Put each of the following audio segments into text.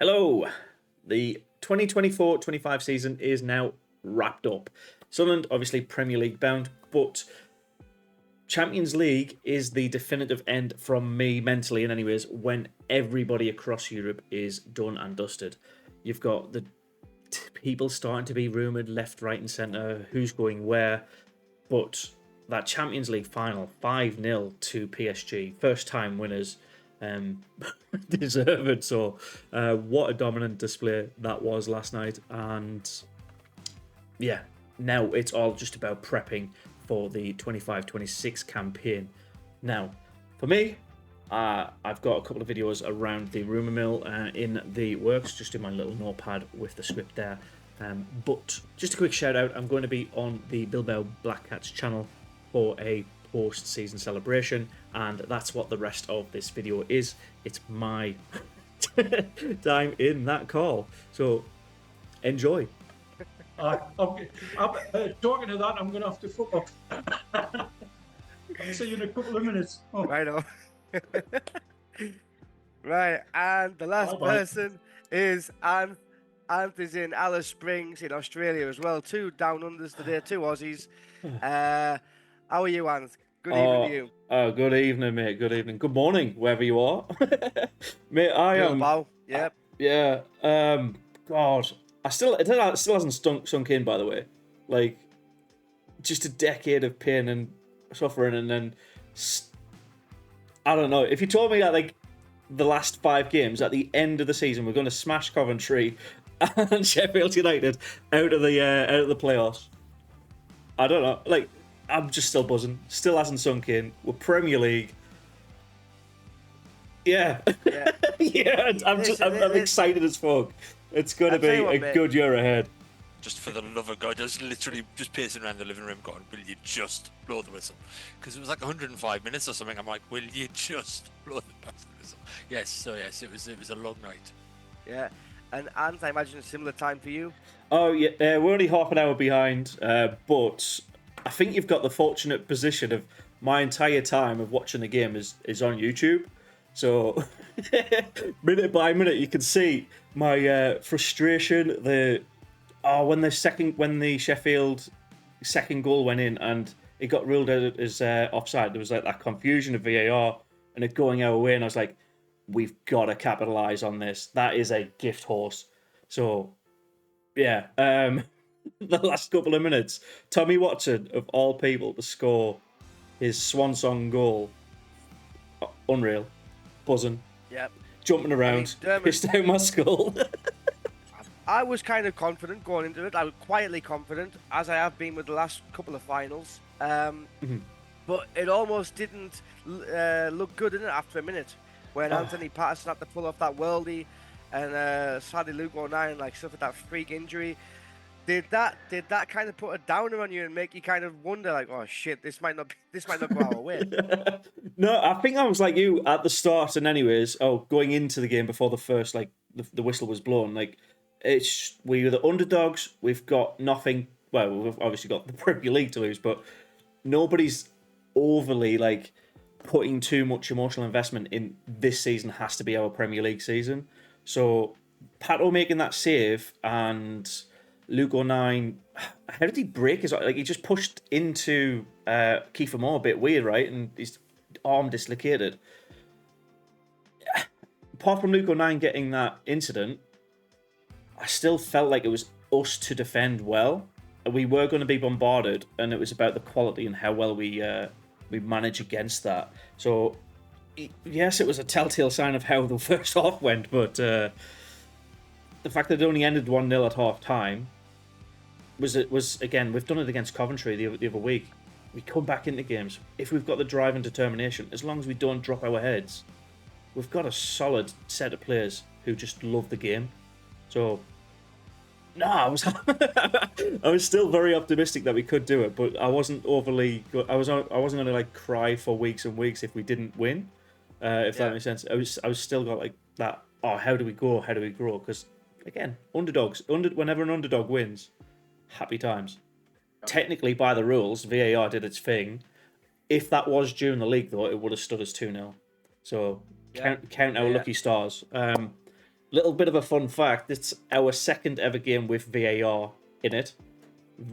Hello. The 2024-25 season is now wrapped up. Sunderland obviously Premier League bound, but Champions League is the definitive end from me mentally in anyways when everybody across Europe is done and dusted. You've got the people starting to be rumoured left, right and centre, who's going where, but that Champions League final, 5-0 to PSG, first time winners, deserved. So what a dominant display that was last night. And yeah, now it's all just about prepping for the 25-26 campaign. Now, for me, I've got a couple of videos around the rumour mill in the works, just in my little notepad with the script there. But just a quick shout out, I'm going to be on the Bilbao Black Cats channel for a post-season celebration, and that's what the rest of this video is. It's my time in that call, so enjoy. Talking to that, I'm going to have to fuck up. See you in a couple of minutes. Oh. Right on. Right, and the last person is Ant. Ant is in Alice Springs in Australia as well. Two down unders today, two Aussies. How are you, Ant? Good evening to you. Good evening, mate. Good evening. Good morning, wherever you are. Mate, I am. Yep. Yeah. God, it still hasn't sunk in. By the way, like, just a decade of pain and suffering, and then I don't know. If you told me that, like, the last 5 games at the end of the season we're going to smash Coventry and Sheffield United out of the playoffs, I don't know. Like, I'm just still buzzing. Still hasn't sunk in. We're Premier League. Yeah. Yeah. I'm excited as fuck. It's going to be a good year ahead. Just for the love of God, I was literally just pacing around the living room going, will you just blow the whistle? Because it was like 105 minutes or something. I'm like, will you just blow the whistle? Yes, it was a long night. Yeah. And Ant, I imagine a similar time for you? Oh, yeah. We're only half an hour behind, but I think you've got the fortunate position of my entire time of watching the game is on YouTube. So minute by minute, you can see my frustration. When the Sheffield second goal went in and it got ruled out as offside, there was like that confusion of VAR and it going our way, and I was like, we've got to capitalise on this. That is a gift horse. So yeah, the last couple of minutes, Tommy Watson of all people to score his swan song goal, unreal, buzzing, yep, jumping around, pissed out my skull. I was kind of confident going into it. I was quietly confident, as I have been with the last couple of finals. But it almost didn't look good in it after a minute, when Anthony Patterson had to pull off that worldie, and sadly Luke O'Nien suffered that freak injury. Did that kind of put a downer on you and make you kind of wonder, like, oh shit, this might not go our way? No, I think I was like you at the start, and anyways, going into the game before the first the whistle was blown, we were the underdogs. We've got nothing. Well, we've obviously got the Premier League to lose, but nobody's overly putting too much emotional investment in this season. Has to be our Premier League season. So Pato making that save and Luke O'Nien, how did he break his? He just pushed into Kiefer Moore a bit weird, right? And his arm dislocated. Apart from Luke O'Nien getting that incident, I still felt like it was us to defend well. We were going to be bombarded, and it was about the quality and how well we manage against that. So, yes, it was a telltale sign of how the first half went, but the fact that it only ended 1-0 at half time was again, we've done it against Coventry the other week. We come back into games. If we've got the drive and determination, as long as we don't drop our heads, we've got a solid set of players who just love the game. So, no, I was still very optimistic that we could do it, but I wasn't overly. I wasn't going to cry for weeks and weeks if we didn't win. That makes sense. I was still got that. Oh, how do we go? How do we grow? Because again, underdogs. Whenever an underdog wins, happy times. Technically, by the rules, VAR did its thing. If that was during the league, though, it would have stood as 2-0. So count our lucky stars. Little bit of a fun fact: it's our second ever game with VAR in it.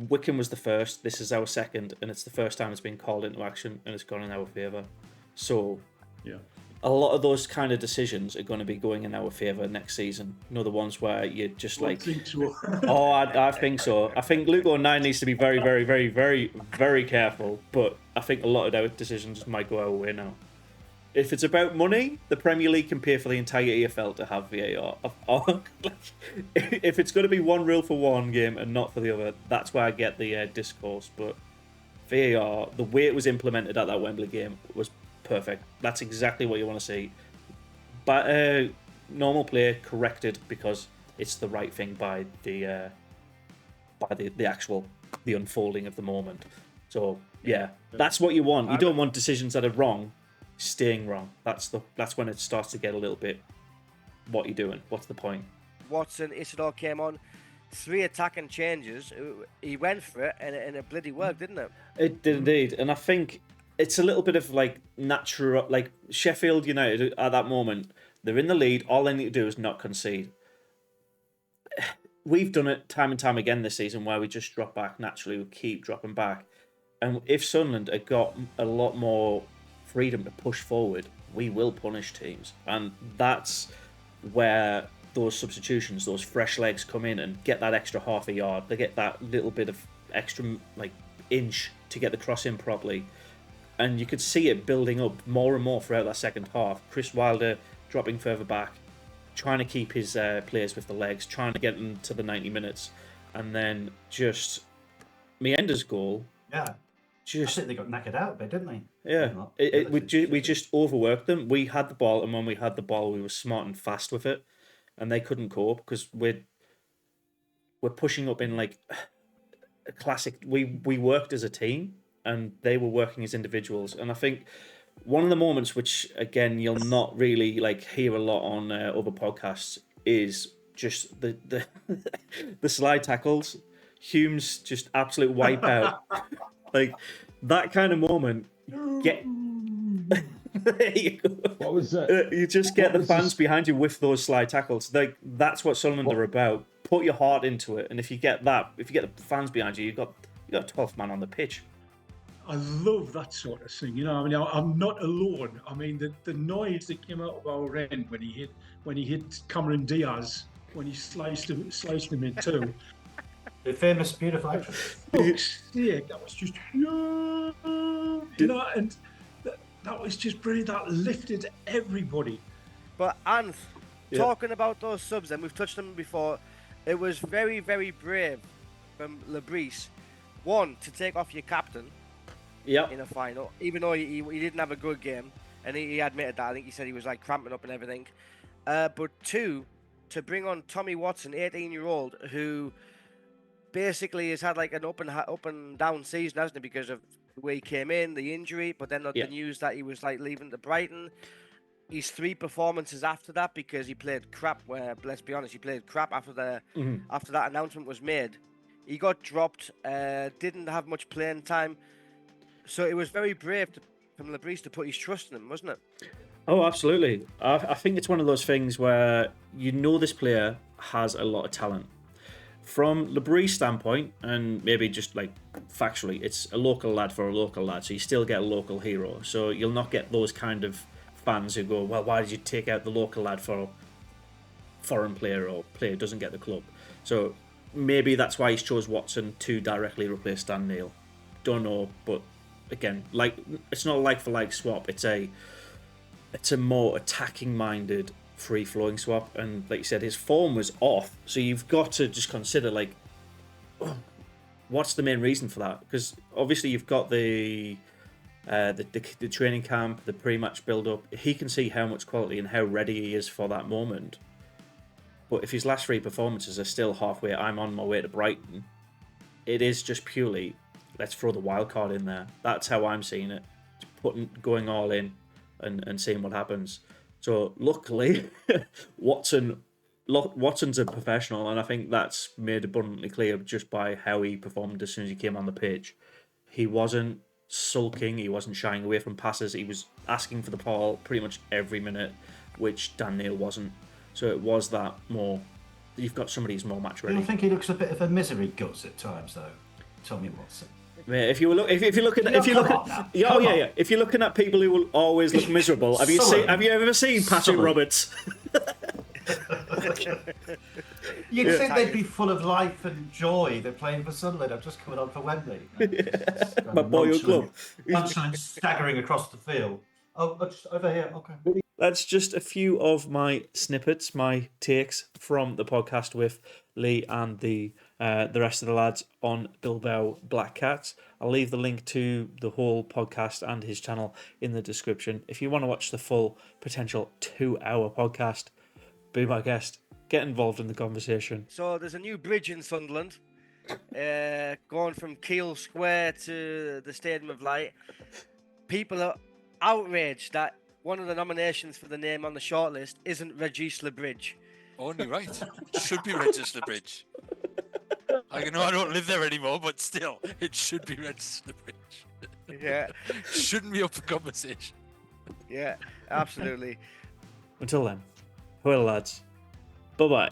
Wickham was the first. This is our second, and it's the first time it's been called into action, and it's gone in our favour. So, Yeah. a lot of those kind of decisions are going to be going in our favour next season. You know, the ones where you're just I like, think so. oh, I think so. I think Luke O'Neill needs to be very, very, very, very, very careful. But I think a lot of our decisions might go our way now. If it's about money, the Premier League can pay for the entire EFL to have VAR. If it's going to be one rule for one game and not for the other, that's where I get the discourse. But VAR, the way it was implemented at that Wembley game was perfect. That's exactly what you want to see. But normal play corrected because it's the right thing by the unfolding of the moment. So yeah, that's what you want. You don't want decisions that are wrong staying wrong. That's when it starts to get a little bit. What are you doing? What's the point? Watson, Isidore came on, 3 attacking changes. He went for it, and it bloody worked, didn't it? It did indeed, and I think it's a little bit of like natural, like Sheffield United at that moment. They're in the lead. All they need to do is not concede. We've done it time and time again this season where we just drop back naturally. We keep dropping back, and if Sunderland had got a lot more freedom to push forward, we will punish teams, and that's where those substitutions, those fresh legs come in and get that extra half a yard. They get that little bit of extra like inch to get the cross in properly, and you could see it building up more and more throughout that second half. Chris Wilder dropping further back, trying to keep his players with the legs, trying to get them to the 90 minutes, and then just Mienda's goal. Yeah. I think they got knackered out a bit, didn't they? Yeah, we just overworked them. We had the ball, and when we had the ball, we were smart and fast with it, and they couldn't cope because we're pushing up in like a classic. We worked as a team, and they were working as individuals. And I think one of the moments, which again you'll not really like hear a lot on other podcasts, is just the the slide tackles. Hume's just absolute wipeout. Like that kind of moment, there you go. What was that? You just get the fans behind you with those slide tackles. Like that's what Sunderland are about. Put your heart into it, and if you get the fans behind you, you got a 12th man on the pitch. I love that sort of thing. You know, I mean, I'm not alone. I mean, the noise that came out of our end when he hit Cameron Diaz when he sliced him in two. The famous beautiful action. Fuck's sake, that was just you know, and that was just brilliant. That lifted everybody. But Anth, talking about those subs, and we've touched them before, it was very, very brave from Lebris. One, to take off your captain in a final, even though he didn't have a good game, and he admitted that. I think he said he was like cramping up and everything. But two, to bring on Tommy Watson, 18-year-old, who basically has had like an up and down season, hasn't he, because of the way he came in, the injury, but then the news that he was like leaving to Brighton. His 3 performances after that, because he played crap. Where let's be honest, he played crap after that announcement was made. He got dropped, didn't have much playing time, so it was very brave from Lebris to put his trust in him, wasn't it? Oh, absolutely. I think it's one of those things where you know this player has a lot of talent. From Lebris' standpoint, and maybe just like factually, it's a local lad for a local lad, so you still get a local hero. So you'll not get those kind of fans who go, well, why did you take out the local lad for a foreign player or player who doesn't get the club? So maybe that's why he's chose Watson to directly replace Dan Neil. Don't know, but again, like it's not a like for like swap. It's a more attacking minded, free flowing swap, and like you said, his form was off, so you've got to just consider like what's the main reason for that, because obviously you've got the training camp, the pre-match build up. He can see how much quality and how ready he is for that moment, but if his last 3 performances are still halfway, I'm on my way to Brighton, it is just purely let's throw the wild card in there. That's how I'm seeing it, going all in and seeing what happens. So luckily, Watson's a professional, and I think that's made abundantly clear just by how he performed as soon as he came on the pitch. He wasn't sulking, he wasn't shying away from passes, he was asking for the ball pretty much every minute, which Dan Neil wasn't. So it was that more. You've got somebody who's more match Do ready. you think he looks a bit of a misery guts at times, though? Tommy Watson. Yeah, if you're looking Now. yeah, Come on. if you're looking at people who will always look miserable, have you ever seen Patrick Sullen. Roberts? You'd think they'd be full of life and joy. They're playing for Sunderland. I'm just coming on for Wembley. My boyhood club. Punchline staggering across the field. Oh, just over here. Okay. That's just a few of my snippets, my takes from the podcast with Lee and the rest of the lads on Bilbao Black Cats. I'll leave the link to the whole podcast and his channel in the description. If you want to watch the full potential 2-hour podcast, be my guest. Get involved in the conversation. So there's a new bridge in Sunderland, going from Keele Square to the Stadium of Light. People are outraged that one of the nominations for the name on the shortlist isn't Regisler Bridge. Only right. Should be Register Bridge. I know I don't live there anymore, but still, it should be Register Bridge. Yeah, Shouldn't be up for conversation. yeah, absolutely. Until then, well, lads, bye-bye.